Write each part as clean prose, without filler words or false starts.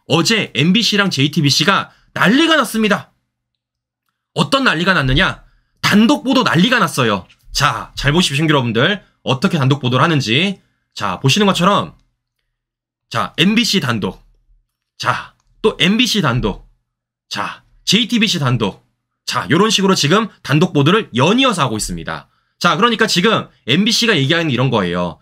어제 MBC랑 JTBC가 난리가 났습니다. 어떤 난리가 났느냐? 단독 보도 난리가 났어요. 자, 잘 보십시오, 여러분들. 어떻게 단독 보도를 하는지. 자, 보시는 것처럼 자, MBC 단독. 자, 또 MBC 단독. 자, JTBC 단독. 자, 요런 식으로 지금 단독 보도를 연이어서 하고 있습니다. 자, 그러니까 지금 MBC가 얘기하는 이런 거예요.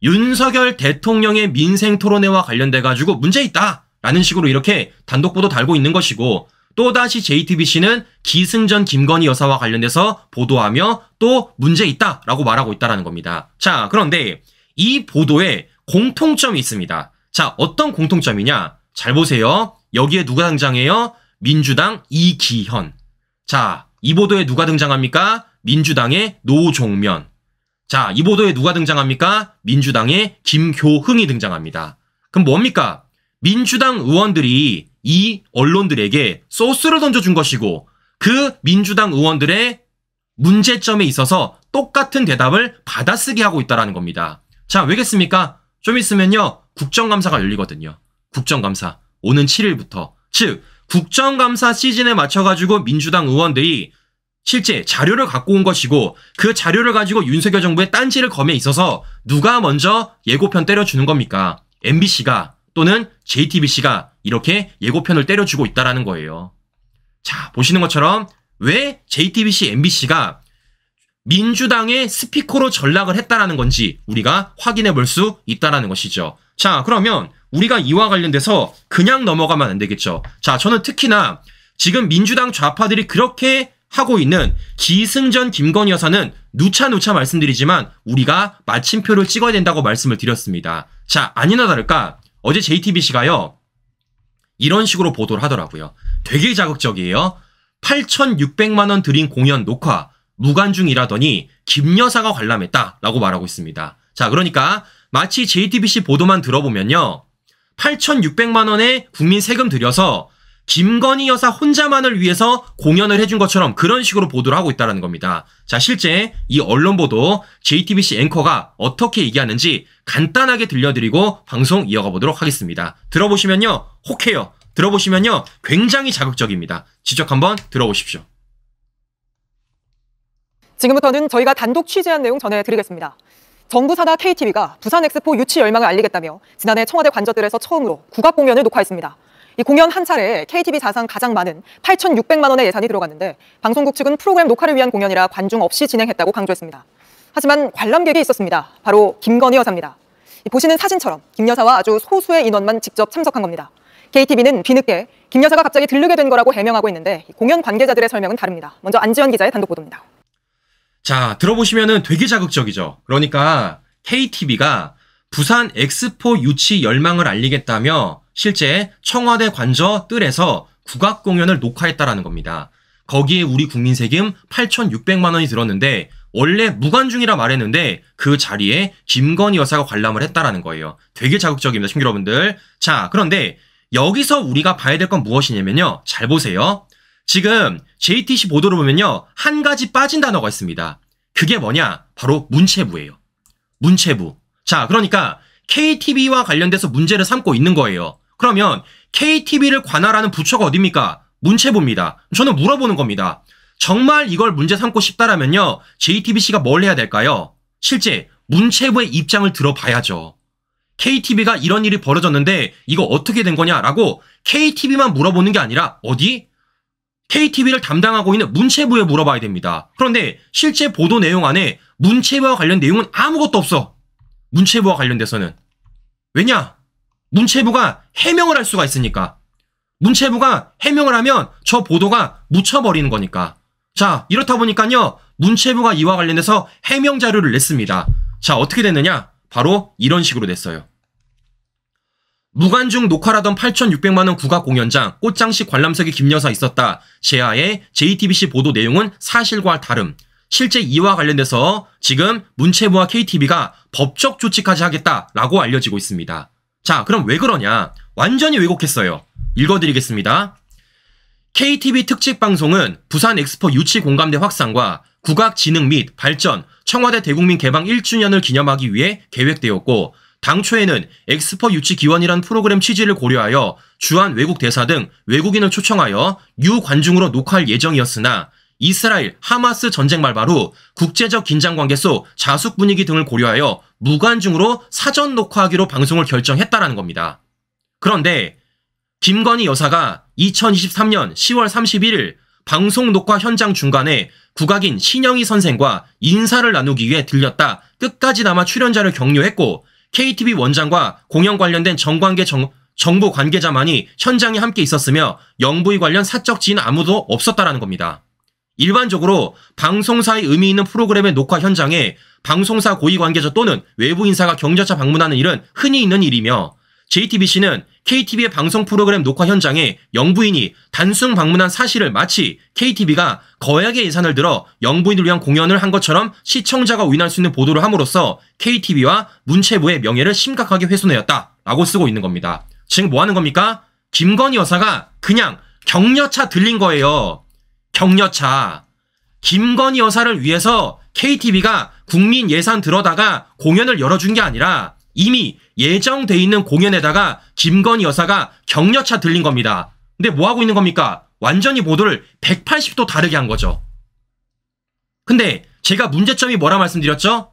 윤석열 대통령의 민생 토론회와 관련돼가지고 문제 있다! 라는 식으로 이렇게 단독 보도 달고 있는 것이고, 또다시 JTBC는 기승전 김건희 여사와 관련돼서 보도하며 또 문제 있다! 라고 말하고 있다는 겁니다. 자, 그런데 이 보도에 공통점이 있습니다. 자, 어떤 공통점이냐? 잘 보세요. 여기에 누가 등장해요? 민주당 이기현. 자, 이 보도에 누가 등장합니까? 민주당의 노종면. 자, 이 보도에 누가 등장합니까? 민주당의 김효흥이 등장합니다. 그럼 뭡니까? 민주당 의원들이 이 언론들에게 소스를 던져준 것이고, 그 민주당 의원들의 문제점에 있어서 똑같은 대답을 받아쓰게 하고 있다는 겁니다. 자, 왜겠습니까? 좀 있으면요, 국정감사가 열리거든요. 국정감사. 오는 7일부터. 즉, 국정감사 시즌에 맞춰가지고 민주당 의원들이 실제 자료를 갖고 온 것이고, 그 자료를 가지고 윤석열 정부의 딴지를 검에 있어서 누가 먼저 예고편 때려주는 겁니까? MBC가 또는 JTBC가 이렇게 예고편을 때려주고 있다는 거예요. 자, 보시는 것처럼 왜 JTBC, MBC가 민주당의 스피커로 전락을 했다라는 건지 우리가 확인해 볼 수 있다는 것이죠. 자, 그러면 우리가 이와 관련돼서 그냥 넘어가면 안 되겠죠. 자, 저는 특히나 지금 민주당 좌파들이 그렇게 하고 있는 기승전 김건희 여사는 누차 말씀드리지만 우리가 마침표를 찍어야 된다고 말씀을 드렸습니다. 자, 아니나 다를까 어제 JTBC가요 이런 식으로 보도를 하더라고요. 되게 자극적이에요. 8,600만 원 들인 공연 녹화 무관중이라더니 김 여사가 관람했다라고 말하고 있습니다. 자, 그러니까 마치 JTBC 보도만 들어보면요, 8,600만 원의 국민 세금 들여서 김건희 여사 혼자만을 위해서 공연을 해준 것처럼 그런 식으로 보도를 하고 있다는 겁니다. 자, 실제 이 언론 보도 JTBC 앵커가 어떻게 얘기하는지 간단하게 들려드리고 방송 이어가 보도록 하겠습니다. 들어보시면요, 혹해요. 들어보시면요, 굉장히 자극적입니다. 직접 한번 들어보십시오. 지금부터는 저희가 단독 취재한 내용 전해드리겠습니다. 정부 산하 KTV가 부산 엑스포 유치 열망을 알리겠다며 지난해 청와대 관저들에서 처음으로 국악 공연을 녹화했습니다. 이 공연 한 차례에 KTV 사상 가장 많은 8,600만 원의 예산이 들어갔는데, 방송국 측은 프로그램 녹화를 위한 공연이라 관중 없이 진행했다고 강조했습니다. 하지만 관람객이 있었습니다. 바로 김건희 여사입니다. 보시는 사진처럼 김 여사와 아주 소수의 인원만 직접 참석한 겁니다. KTV는 뒤늦게 김 여사가 갑자기 들르게 된 거라고 해명하고 있는데, 공연 관계자들의 설명은 다릅니다. 먼저 안지원 기자의 단독 보도입니다. 자, 들어보시면은 되게 자극적이죠. 그러니까 KTV가 부산 엑스포 유치 열망을 알리겠다며 실제 청와대 관저 뜰에서 국악 공연을 녹화했다라는 겁니다. 거기에 우리 국민 세금 8,600만 원이 들었는데 원래 무관중이라 말했는데 그 자리에 김건희 여사가 관람을 했다라는 거예요. 되게 자극적입니다, 친구 여러분들. 자, 그런데 여기서 우리가 봐야 될 건 무엇이냐면요, 잘 보세요. 지금 JTBC 보도를 보면요, 한 가지 빠진 단어가 있습니다. 그게 뭐냐? 바로 문체부예요. 문체부. 자, 그러니까 KTV와 관련돼서 문제를 삼고 있는 거예요. 그러면 KTV를 관할하는 부처가 어딥니까? 문체부입니다. 저는 물어보는 겁니다. 정말 이걸 문제 삼고 싶다라면요, JTBC가 뭘 해야 될까요? 실제 문체부의 입장을 들어봐야죠. KTV가 이런 일이 벌어졌는데 이거 어떻게 된 거냐라고 KTV만 물어보는 게 아니라 어디? KTV를 담당하고 있는 문체부에 물어봐야 됩니다. 그런데 실제 보도 내용 안에 문체부와 관련 내용은 아무것도 없어. 문체부와 관련돼서는. 왜냐? 문체부가 해명을 할 수가 있으니까. 문체부가 해명을 하면 저 보도가 묻혀버리는 거니까. 자, 이렇다 보니까요, 문체부가 이와 관련해서 해명 자료를 냈습니다. 자, 어떻게 됐느냐? 바로 이런 식으로 됐어요. 무관중 녹화라던 8,600만 원 국악 공연장, 꽃장식 관람석에 김 여사 있었다. 제하의 JTBC 보도 내용은 사실과 다름. 실제 이와 관련돼서 지금 문체부와 KTV가 법적 조치까지 하겠다라고 알려지고 있습니다. 자, 그럼 왜 그러냐? 완전히 왜곡했어요. 읽어드리겠습니다. KTV 특집 방송은 부산 엑스포 유치 공감대 확산과 국악 진흥 및 발전, 청와대 대국민 개방 1주년을 기념하기 위해 계획되었고, 당초에는 엑스퍼 유치 기원이란 프로그램 취지를 고려하여 주한 외국 대사 등 외국인을 초청하여 유관중으로 녹화할 예정이었으나 이스라엘 하마스 전쟁 발발 후 국제적 긴장 관계 속 자숙 분위기 등을 고려하여 무관중으로 사전 녹화하기로 방송을 결정했다라는 겁니다. 그런데 김건희 여사가 2023년 10월 31일 방송 녹화 현장 중간에 국악인 신영희 선생과 인사를 나누기 위해 들렸다 끝까지 남아 출연자를 격려했고 KTV 원장과 공연 관련된 정부 관계자만이 현장에 함께 있었으며 영부인 관련 사적 지인 아무도 없었다라는 겁니다. 일반적으로 방송사의 의미 있는 프로그램의 녹화 현장에 방송사 고위 관계자 또는 외부 인사가 격려차 방문하는 일은 흔히 있는 일이며 JTBC는 KTV의 방송 프로그램 녹화 현장에 영부인이 단순 방문한 사실을 마치 KTV가 거액의 예산을 들어 영부인을 위한 공연을 한 것처럼 시청자가 오인할 수 있는 보도를 함으로써 KTV와 문체부의 명예를 심각하게 훼손하였다라고 쓰고 있는 겁니다. 지금 뭐 하는 겁니까? 김건희 여사가 그냥 격려차 들린 거예요. 격려차. 김건희 여사를 위해서 KTV가 국민 예산 들어다가 공연을 열어준 게 아니라 이미 예정돼 있는 공연에다가 김건희 여사가 격려차 들린 겁니다. 근데 뭐 하고 있는 겁니까? 완전히 보도를 180도 다르게 한 거죠. 근데 제가 문제점이 뭐라 말씀드렸죠?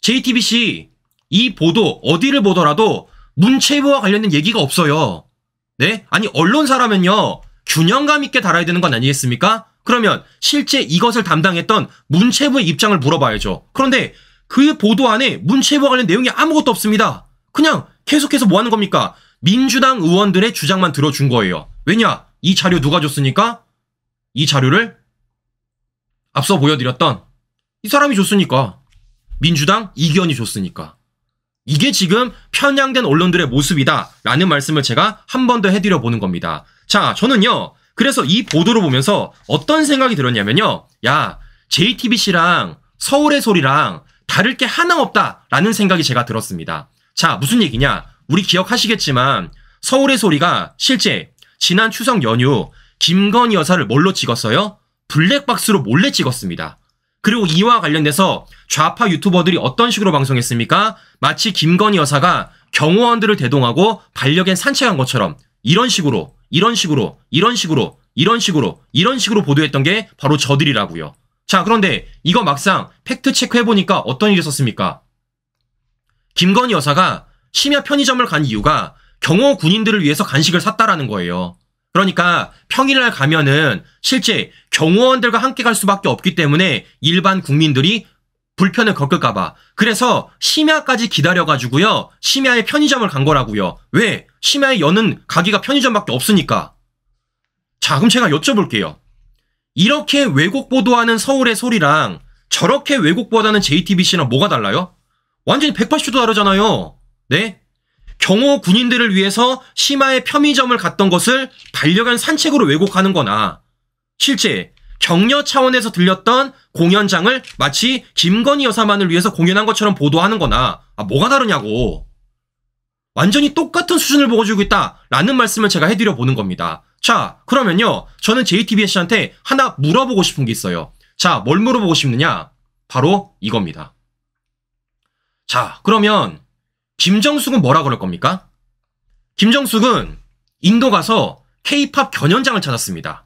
JTBC 이 보도 어디를 보더라도 문체부와 관련된 얘기가 없어요. 네? 아니 언론사라면요 균형감 있게 달아야 되는 건 아니겠습니까? 그러면 실제 이것을 담당했던 문체부의 입장을 물어봐야죠. 그런데 그 보도 안에 문체부와 관련 내용이 아무것도 없습니다. 그냥 계속해서 뭐 하는 겁니까? 민주당 의원들의 주장만 들어준 거예요. 왜냐? 이 자료 누가 줬으니까? 이 자료를 앞서 보여드렸던 이 사람이 줬으니까. 민주당 이기현이 줬으니까. 이게 지금 편향된 언론들의 모습이다 라는 말씀을 제가 한 번 더 해드려 보는 겁니다. 자, 저는요 그래서 이 보도를 보면서 어떤 생각이 들었냐면요, 야 JTBC랑 서울의 소리랑 다를 게 하나 없다라는 생각이 제가 들었습니다. 자, 무슨 얘기냐? 우리 기억하시겠지만 서울의 소리가 실제 지난 추석 연휴 김건희 여사를 뭘로 찍었어요? 블랙박스로 몰래 찍었습니다. 그리고 이와 관련돼서 좌파 유튜버들이 어떤 식으로 방송했습니까? 마치 김건희 여사가 경호원들을 대동하고 반려견 산책한 것처럼 이런 식으로 보도했던 게 바로 저들이라고요. 자, 그런데 이거 막상 팩트 체크해보니까 어떤 일이 있었습니까? 김건희 여사가 심야 편의점을 간 이유가 경호 군인들을 위해서 간식을 샀다라는 거예요. 그러니까 평일날 가면은 실제 경호원들과 함께 갈 수밖에 없기 때문에 일반 국민들이 불편을 겪을까봐. 그래서 심야까지 기다려가지고요. 심야에 편의점을 간 거라고요. 왜? 심야에 여는 가게가 편의점밖에 없으니까. 자, 그럼 제가 여쭤볼게요. 이렇게 왜곡 보도하는 서울의 소리랑 저렇게 왜곡 보도하는 JTBC랑 뭐가 달라요? 완전히 180도 다르잖아요. 네? 경호 군인들을 위해서 심야에 편의점을 갔던 것을 반려견 산책으로 왜곡하는 거나 실제 격려 차원에서 들렸던 공연장을 마치 김건희 여사만을 위해서 공연한 것처럼 보도하는 거나 뭐가 다르냐고. 완전히 똑같은 수준을 보여주고 있다라는 말씀을 제가 해드려 보는 겁니다. 자, 그러면요 저는 JTBC한테 하나 물어보고 싶은 게 있어요. 자, 뭘 물어보고 싶느냐? 바로 이겁니다. 자, 그러면 김정숙은 뭐라 그럴 겁니까? 김정숙은 인도 가서 K-팝 경연장을 찾았습니다.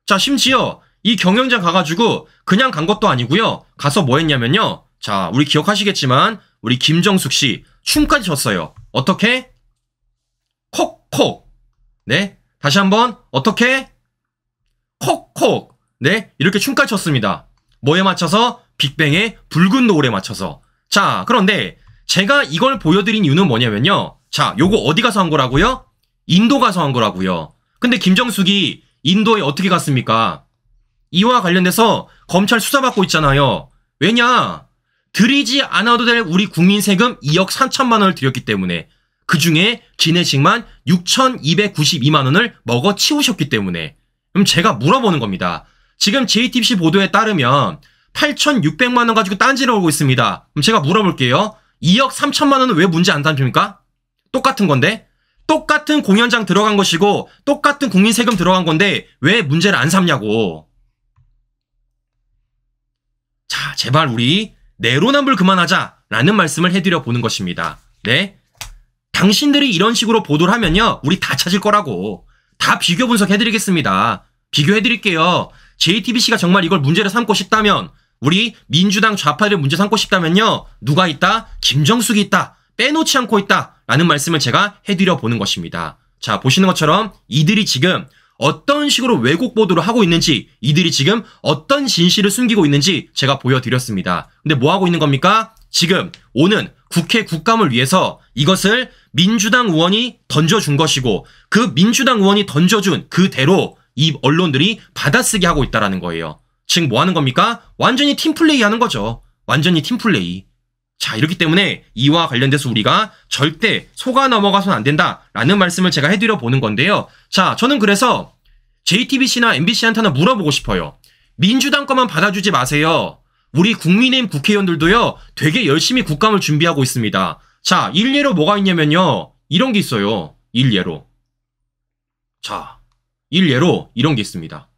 자, 심지어 이 경연장 가가지고 그냥 간 것도 아니고요. 가서 뭐 했냐면요. 자, 우리 기억하시겠지만 우리 김정숙 씨 춤까지 췄어요. 어떻게? 콕콕. 네, 다시 한번 어떻게? 콕콕. 네, 이렇게 춤까지 췄습니다. 뭐에 맞춰서? 빅뱅의 붉은 노을에 맞춰서. 자, 그런데 제가 이걸 보여드린 이유는 뭐냐면요. 자, 요거 어디 가서 한 거라고요? 인도 가서 한 거라고요. 근데 김정숙이 인도에 어떻게 갔습니까? 이와 관련돼서 검찰 수사받고 있잖아요. 왜냐? 들이지 않아도 될 우리 국민 세금 2억 3천만 원을 들였기 때문에, 그 중에 기내식만 6,292만 원을 먹어치우셨기 때문에. 그럼 제가 물어보는 겁니다. 지금 JTBC 보도에 따르면 8,600만 원 가지고 딴지를 걸고 있습니다. 그럼 제가 물어볼게요. 2억 3천만 원은 왜 문제 안 삼십니까? 똑같은 건데? 똑같은 공연장 들어간 것이고 똑같은 국민 세금 들어간 건데 왜 문제를 안 삼냐고. 자, 제발 우리 내로남불 그만하자라는 말씀을 해드려 보는 것입니다. 네, 당신들이 이런 식으로 보도를 하면요, 우리 다 찾을 거라고. 다 비교 분석해드리겠습니다. 비교해드릴게요. JTBC가 정말 이걸 문제를 삼고 싶다면, 우리 민주당 좌파를 문제 삼고 싶다면요, 누가 있다? 김정숙이 있다. 빼놓지 않고 있다. 라는 말씀을 제가 해드려 보는 것입니다. 자, 보시는 것처럼 이들이 지금 어떤 식으로 왜곡 보도를 하고 있는지, 이들이 지금 어떤 진실을 숨기고 있는지 제가 보여드렸습니다. 근데 뭐 하고 있는 겁니까? 지금 오는 국회 국감을 위해서 이것을 민주당 의원이 던져준 것이고, 그 민주당 의원이 던져준 그대로 이 언론들이 받아쓰기 하고 있다는 거예요. 즉 뭐 하는 겁니까? 완전히 팀플레이 하는 거죠. 완전히 팀플레이. 자, 이렇기 때문에 이와 관련돼서 우리가 절대 속아 넘어가서는 안 된다라는 말씀을 제가 해드려 보는 건데요. 자, 저는 그래서 JTBC나 MBC한테 하나 물어보고 싶어요. 민주당 것만 받아주지 마세요. 우리 국민의힘 국회의원들도요, 되게 열심히 국감을 준비하고 있습니다. 자, 일례로 뭐가 있냐면요, 이런 게 있어요. 일례로. 자, 일례로 이런 게 있습니다.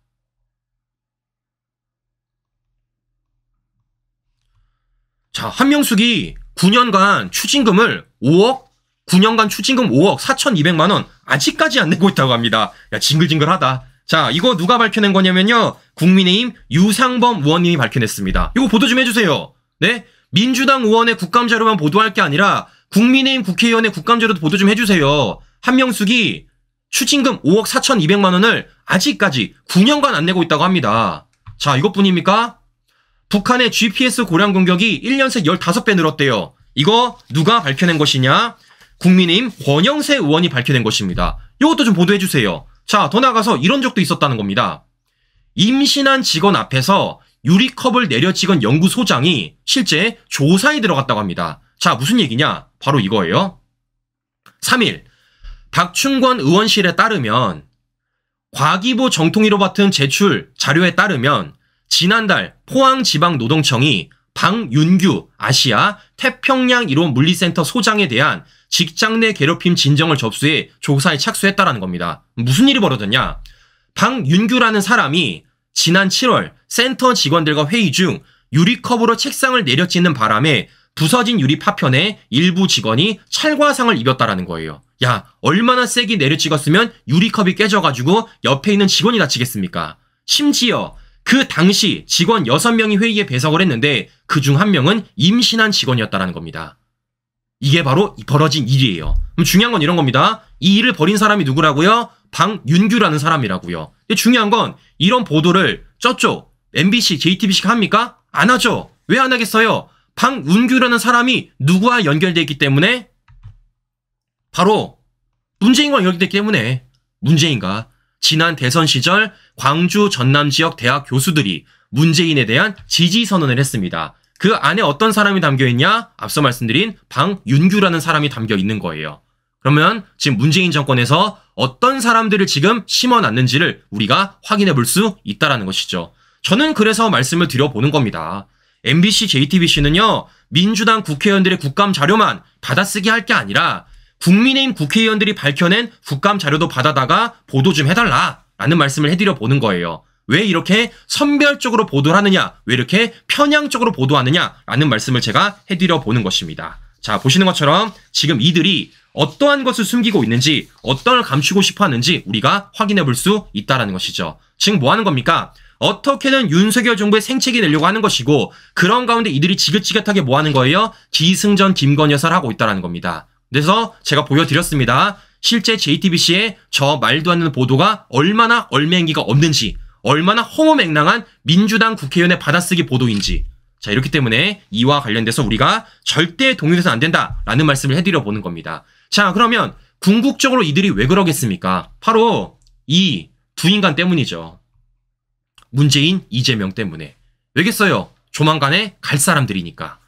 자, 한명숙이 9년간 추징금을 5억, 9년간 추징금 5억 4,200만 원 아직까지 안 내고 있다고 합니다. 야, 징글징글하다. 자, 이거 누가 밝혀낸 거냐면요, 국민의힘 유상범 의원님이 밝혀냈습니다. 이거 보도 좀 해주세요. 네? 민주당 의원의 국감 자료만 보도할 게 아니라 국민의힘 국회의원의 국감 자료도 보도 좀 해주세요. 한명숙이 추징금 5억 4,200만 원을 아직까지 9년간 안 내고 있다고 합니다. 자, 이것뿐입니까? 북한의 GPS 고량 공격이 1년 새 15배 늘었대요. 이거 누가 밝혀낸 것이냐? 국민의힘 권영세 의원이 밝혀낸 것입니다. 이것도 좀 보도해주세요. 자, 더 나아가서 이런 적도 있었다는 겁니다. 임신한 직원 앞에서 유리컵을 내려 찍은 연구소장이 실제 조사에 들어갔다고 합니다. 자, 무슨 얘기냐? 바로 이거예요. 3일 박충권 의원실에 따르면 과기부 정통위로 맡은 제출 자료에 따르면 지난달 포항지방노동청이 방윤규 아시아 태평양 이론 물리센터 소장에 대한 직장 내 괴롭힘 진정을 접수해 조사에 착수했다라는 겁니다. 무슨 일이 벌어졌냐? 방윤규라는 사람이 지난 7월 센터 직원들과 회의 중 유리컵으로 책상을 내려찍는 바람에 부서진 유리 파편에 일부 직원이 찰과상을 입었다라는 거예요. 야, 얼마나 세게 내려찍었으면 유리컵이 깨져가지고 옆에 있는 직원이 다치겠습니까? 심지어 그 당시 직원 6명이 회의에 배석을 했는데 그중 1명은 임신한 직원이었다라는 겁니다. 이게 바로 벌어진 일이에요. 그럼 중요한 건 이런 겁니다. 이 일을 벌인 사람이 누구라고요? 방윤규라는 사람이라고요. 근데 중요한 건 이런 보도를 저쪽 MBC, JTBC가 합니까? 안 하죠. 왜 안 하겠어요? 방윤규라는 사람이 누구와 연결되어 있기 때문에? 바로 문재인과 연결되기 때문에. 문재인과 지난 대선 시절 광주 전남 지역 대학 교수들이 문재인에 대한 지지 선언을 했습니다. 그 안에 어떤 사람이 담겨있냐? 앞서 말씀드린 방윤규라는 사람이 담겨 있는 거예요. 그러면 지금 문재인 정권에서 어떤 사람들을 지금 심어놨는지를 우리가 확인해 볼 수 있다는 것이죠. 저는 그래서 말씀을 드려보는 겁니다. MBC, JTBC는요, 민주당 국회의원들의 국감 자료만 받아쓰기 할 게 아니라 국민의힘 국회의원들이 밝혀낸 국감 자료도 받아다가 보도 좀 해달라라는 말씀을 해드려 보는 거예요. 왜 이렇게 선별적으로 보도를 하느냐, 왜 이렇게 편향적으로 보도하느냐라는 말씀을 제가 해드려 보는 것입니다. 자, 보시는 것처럼 지금 이들이 어떠한 것을 숨기고 있는지, 어떤 걸 감추고 싶어 하는지 우리가 확인해 볼 수 있다는 것이죠. 지금 뭐 하는 겁니까? 어떻게든 윤석열 정부의 생채기 내려고 하는 것이고, 그런 가운데 이들이 지긋지긋하게 뭐 하는 거예요? 기승전 김건희여사를 하고 있다는 겁니다. 그래서 제가 보여드렸습니다. 실제 JTBC의 저 말도 안 되는 보도가 얼마나 얼맹기가 없는지, 얼마나 허무맹랑한 민주당 국회의원의 받아쓰기 보도인지. 자, 이렇기 때문에 이와 관련돼서 우리가 절대 동의해서는 안 된다라는 말씀을 해드려 보는 겁니다. 자, 그러면 궁극적으로 이들이 왜 그러겠습니까? 바로 이 두 인간 때문이죠. 문재인, 이재명 때문에. 왜겠어요? 조만간에 갈 사람들이니까.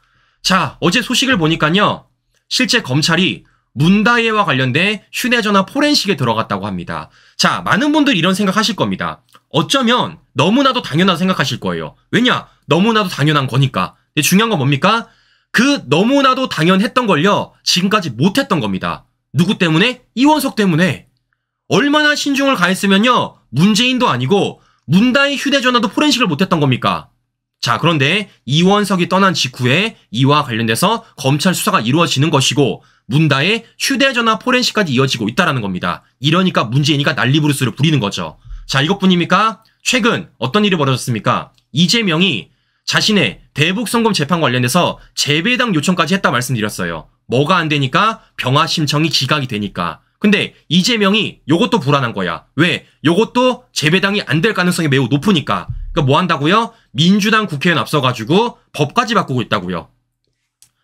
자, 어제 소식을 보니까요, 실제 검찰이 문다혜와 관련된 휴대전화 포렌식에 들어갔다고 합니다. 자, 많은 분들이 이런 생각하실 겁니다. 어쩌면 너무나도 당연하다고 생각하실 거예요. 왜냐? 너무나도 당연한 거니까. 근데 중요한 건 뭡니까? 그 너무나도 당연했던 걸요, 지금까지 못했던 겁니다. 누구 때문에? 이원석 때문에. 얼마나 신중을 가했으면요, 문재인도 아니고 문다혜 휴대전화도 포렌식을 못했던 겁니까? 자, 그런데 이원석이 떠난 직후에 이와 관련돼서 검찰 수사가 이루어지는 것이고, 문다의 휴대전화 포렌식까지 이어지고 있다는 겁니다. 이러니까 문재인이가 난리부르스를 부리는 거죠. 자, 이것뿐입니까? 최근 어떤 일이 벌어졌습니까? 이재명이 자신의 대북송금 재판 관련해서 재배당 요청까지 했다 말씀드렸어요. 뭐가 안 되니까? 병화 심청이 기각이 되니까. 근데 이재명이 요것도 불안한 거야. 왜? 요것도 재배당이 안 될 가능성이 매우 높으니까. 그러니까 뭐 한다고요? 민주당 국회의원 앞서가지고 법까지 바꾸고 있다고요.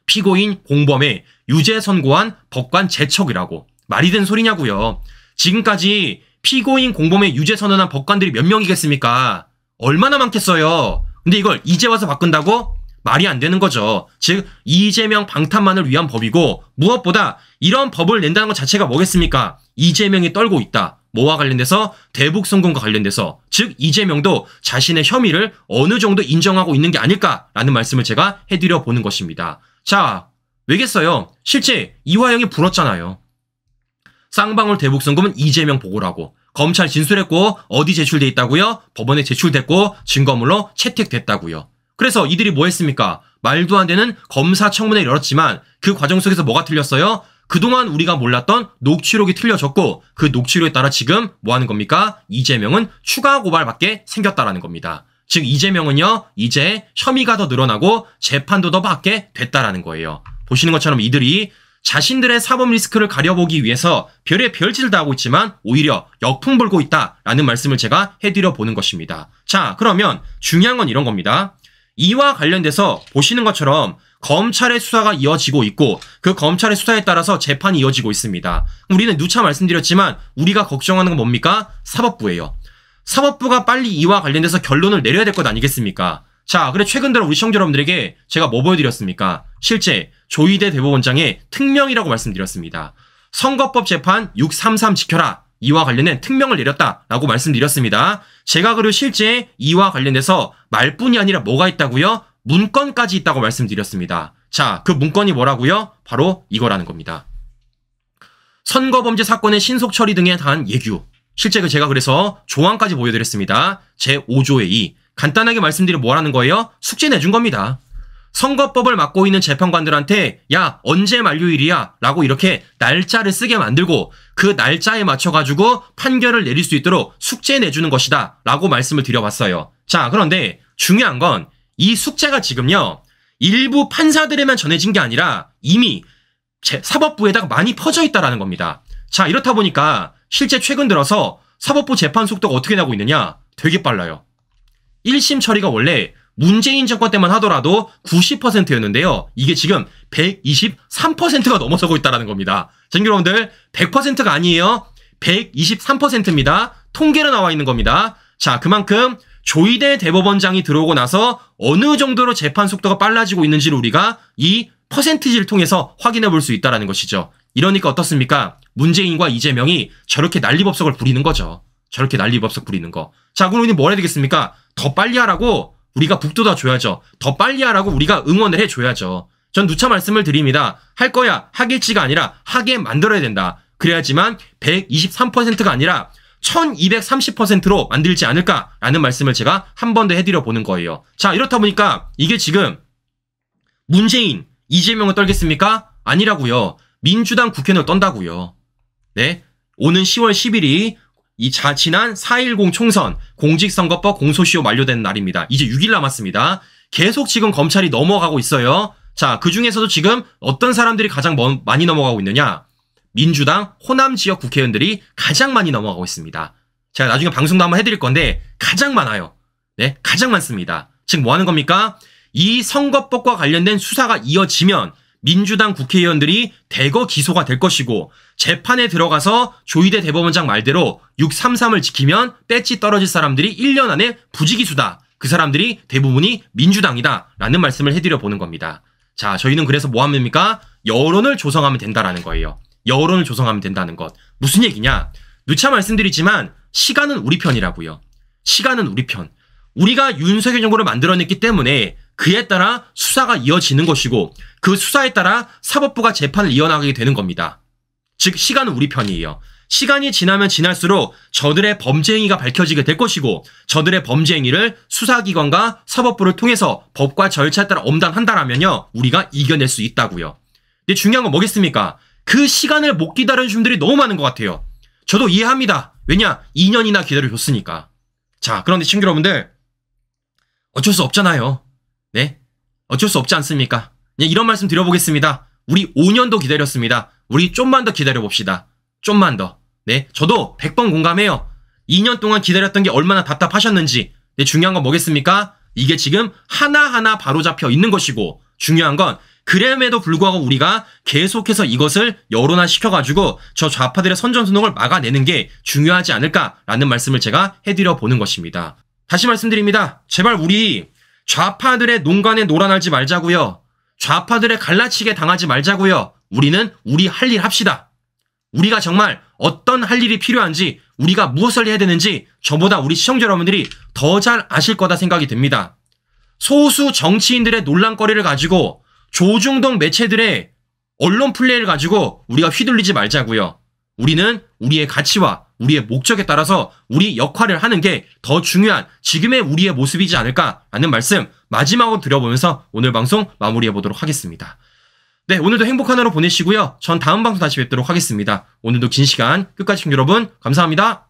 피고인 공범의 유죄 선고한 법관 제척이라고. 말이 된 소리냐고요. 지금까지 피고인 공범의 유죄 선언한 법관들이 몇 명이겠습니까? 얼마나 많겠어요. 근데 이걸 이제 와서 바꾼다고? 말이 안 되는 거죠. 즉 이재명 방탄만을 위한 법이고 무엇보다 이런 법을 낸다는 것 자체가 뭐겠습니까? 이재명이 떨고 있다. 뭐와 관련돼서? 대북송금과 관련돼서. 즉 이재명도 자신의 혐의를 어느 정도 인정하고 있는 게 아닐까라는 말씀을 제가 해드려 보는 것입니다. 자, 왜겠어요? 실제 이화영이 불었잖아요. 쌍방울 대북송금은 이재명 보고라고. 검찰 진술했고 어디 제출돼 있다고요? 법원에 제출됐고 증거물로 채택됐다고요. 그래서 이들이 뭐 했습니까? 말도 안 되는 검사청문회를 열었지만 그 과정 속에서 뭐가 틀렸어요? 그동안 우리가 몰랐던 녹취록이 틀려졌고 그 녹취록에 따라 지금 뭐 하는 겁니까? 이재명은 추가 고발받게 생겼다라는 겁니다. 즉 이재명은요 이제 혐의가 더 늘어나고 재판도 더 받게 됐다라는 거예요. 보시는 것처럼 이들이 자신들의 사법 리스크를 가려보기 위해서 별의 별짓을 다 하고 있지만 오히려 역풍 불고 있다라는 말씀을 제가 해드려 보는 것입니다. 자, 그러면 중요한 건 이런 겁니다. 이와 관련돼서 보시는 것처럼 검찰의 수사가 이어지고 있고 그 검찰의 수사에 따라서 재판이 이어지고 있습니다. 우리는 누차 말씀드렸지만 우리가 걱정하는 건 뭡니까? 사법부예요. 사법부가 빨리 이와 관련돼서 결론을 내려야 될 것 아니겠습니까? 자, 그래 최근 들어 우리 시청자 여러분들에게 제가 뭐 보여드렸습니까? 실제 조희대 대법원장의 특명이라고 말씀드렸습니다. 선거법 재판 633 지켜라. 이와 관련된 특명을 내렸다라고 말씀드렸습니다. 제가 그리고 실제 이와 관련돼서 말뿐이 아니라 뭐가 있다고요? 문건까지 있다고 말씀드렸습니다. 자, 그 문건이 뭐라고요? 바로 이거라는 겁니다. 선거범죄 사건의 신속 처리 등에 대한 예규. 실제 제가 그래서 조항까지 보여드렸습니다. 제5조의 2. 간단하게 말씀드리면 뭐라는 거예요? 숙제 내준 겁니다. 선거법을 맡고 있는 재판관들한테 야 언제 만료일이야 라고 이렇게 날짜를 쓰게 만들고 그 날짜에 맞춰가지고 판결을 내릴 수 있도록 숙제 내주는 것이다 라고 말씀을 드려봤어요. 자, 그런데 중요한 건 이 숙제가 지금요 일부 판사들에만 전해진 게 아니라 이미 사법부에다가 많이 퍼져 있다라는 겁니다. 자, 이렇다 보니까 실제 최근 들어서 사법부 재판 속도가 어떻게 나고 있느냐? 되게 빨라요. 1심 처리가 원래 문재인 정권 때만 하더라도 90%였는데요. 이게 지금 123%가 넘어서고 있다는 겁니다. 자, 여러분들 100%가 아니에요. 123%입니다. 통계로 나와 있는 겁니다. 자, 그만큼 조희대 대법원장이 들어오고 나서 어느 정도로 재판 속도가 빨라지고 있는지를 우리가 이 퍼센티지를 통해서 확인해 볼 수 있다는 것이죠. 이러니까 어떻습니까? 문재인과 이재명이 저렇게 난리법석을 부리는 거죠. 저렇게 난리법석 부리는 거. 자, 그럼 우리는 뭘 해야 되겠습니까? 더 빨리 하라고 우리가 북돋아 줘야죠. 더 빨리 하라고 우리가 응원을 해줘야죠. 전 누차 말씀을 드립니다. 할 거야 하겠지가 아니라 하게 만들어야 된다. 그래야지만 123%가 아니라 1230%로 만들지 않을까라는 말씀을 제가 한 번 더 해드려 보는 거예요. 자, 이렇다 보니까 이게 지금 문재인, 이재명을 떨겠습니까? 아니라고요. 민주당 국회의원을 떤다고요. 네, 오는 10월 10일이 지난 4.10 총선 공직선거법 공소시효 만료되는 날입니다. 이제 6일 남았습니다. 계속 지금 검찰이 넘어가고 있어요. 자, 그 중에서도 지금 어떤 사람들이 가장 많이 넘어가고 있느냐? 민주당 호남 지역 국회의원들이 가장 많이 넘어가고 있습니다. 제가 나중에 방송도 한번 해드릴 건데 가장 많아요. 네, 가장 많습니다. 즉 뭐 하는 겁니까? 이 선거법과 관련된 수사가 이어지면 민주당 국회의원들이 대거 기소가 될 것이고 재판에 들어가서 조희대 대법원장 말대로 633을 지키면 배지 떨어질 사람들이 1년 안에 부지기수다. 그 사람들이 대부분이 민주당이다 라는 말씀을 해드려 보는 겁니다. 자, 저희는 그래서 뭐 합니까? 여론을 조성하면 된다라는 거예요. 여론을 조성하면 된다는 것. 무슨 얘기냐? 누차 말씀드리지만 시간은 우리 편이라고요. 시간은 우리 편. 우리가 윤석열 정부를 만들어냈기 때문에 그에 따라 수사가 이어지는 것이고 그 수사에 따라 사법부가 재판을 이어나가게 되는 겁니다. 즉 시간은 우리 편이에요. 시간이 지나면 지날수록 저들의 범죄 행위가 밝혀지게 될 것이고 저들의 범죄 행위를 수사기관과 사법부를 통해서 법과 절차에 따라 엄단한다라면요 우리가 이겨낼 수 있다고요. 근데 중요한 건 뭐겠습니까? 그 시간을 못 기다려준 분들이 너무 많은 것 같아요. 저도 이해합니다. 왜냐? 2년이나 기다려줬으니까. 자, 그런데 친구 여러분들, 어쩔 수 없잖아요. 네? 어쩔 수 없지 않습니까? 이런 말씀 드려보겠습니다. 우리 5년도 기다렸습니다. 우리 좀만 더 기다려봅시다. 좀만 더. 네? 저도 100번 공감해요. 2년 동안 기다렸던 게 얼마나 답답하셨는지. 네, 중요한 건 뭐겠습니까? 이게 지금 하나하나 바로잡혀 있는 것이고, 중요한 건 그럼에도 불구하고 우리가 계속해서 이것을 여론화시켜가지고 저 좌파들의 선전선동을 막아내는 게 중요하지 않을까라는 말씀을 제가 해드려 보는 것입니다. 다시 말씀드립니다. 제발 우리 좌파들의 농간에 놀아날지 말자고요. 좌파들의 갈라치게 당하지 말자고요. 우리는 우리 할 일 합시다. 우리가 정말 어떤 할 일이 필요한지, 우리가 무엇을 해야 되는지 저보다 우리 시청자 여러분들이 더 잘 아실 거다 생각이 듭니다. 소수 정치인들의 논란거리를 가지고 조중동 매체들의 언론 플레이를 가지고 우리가 휘둘리지 말자고요. 우리는 우리의 가치와 우리의 목적에 따라서 우리 역할을 하는 게 더 중요한 지금의 우리의 모습이지 않을까라는 말씀 마지막으로 드려보면서 오늘 방송 마무리해보도록 하겠습니다. 네, 오늘도 행복한 하루 보내시고요. 전 다음 방송 다시 뵙도록 하겠습니다. 오늘도 긴 시간 끝까지 시청자 여러분 감사합니다.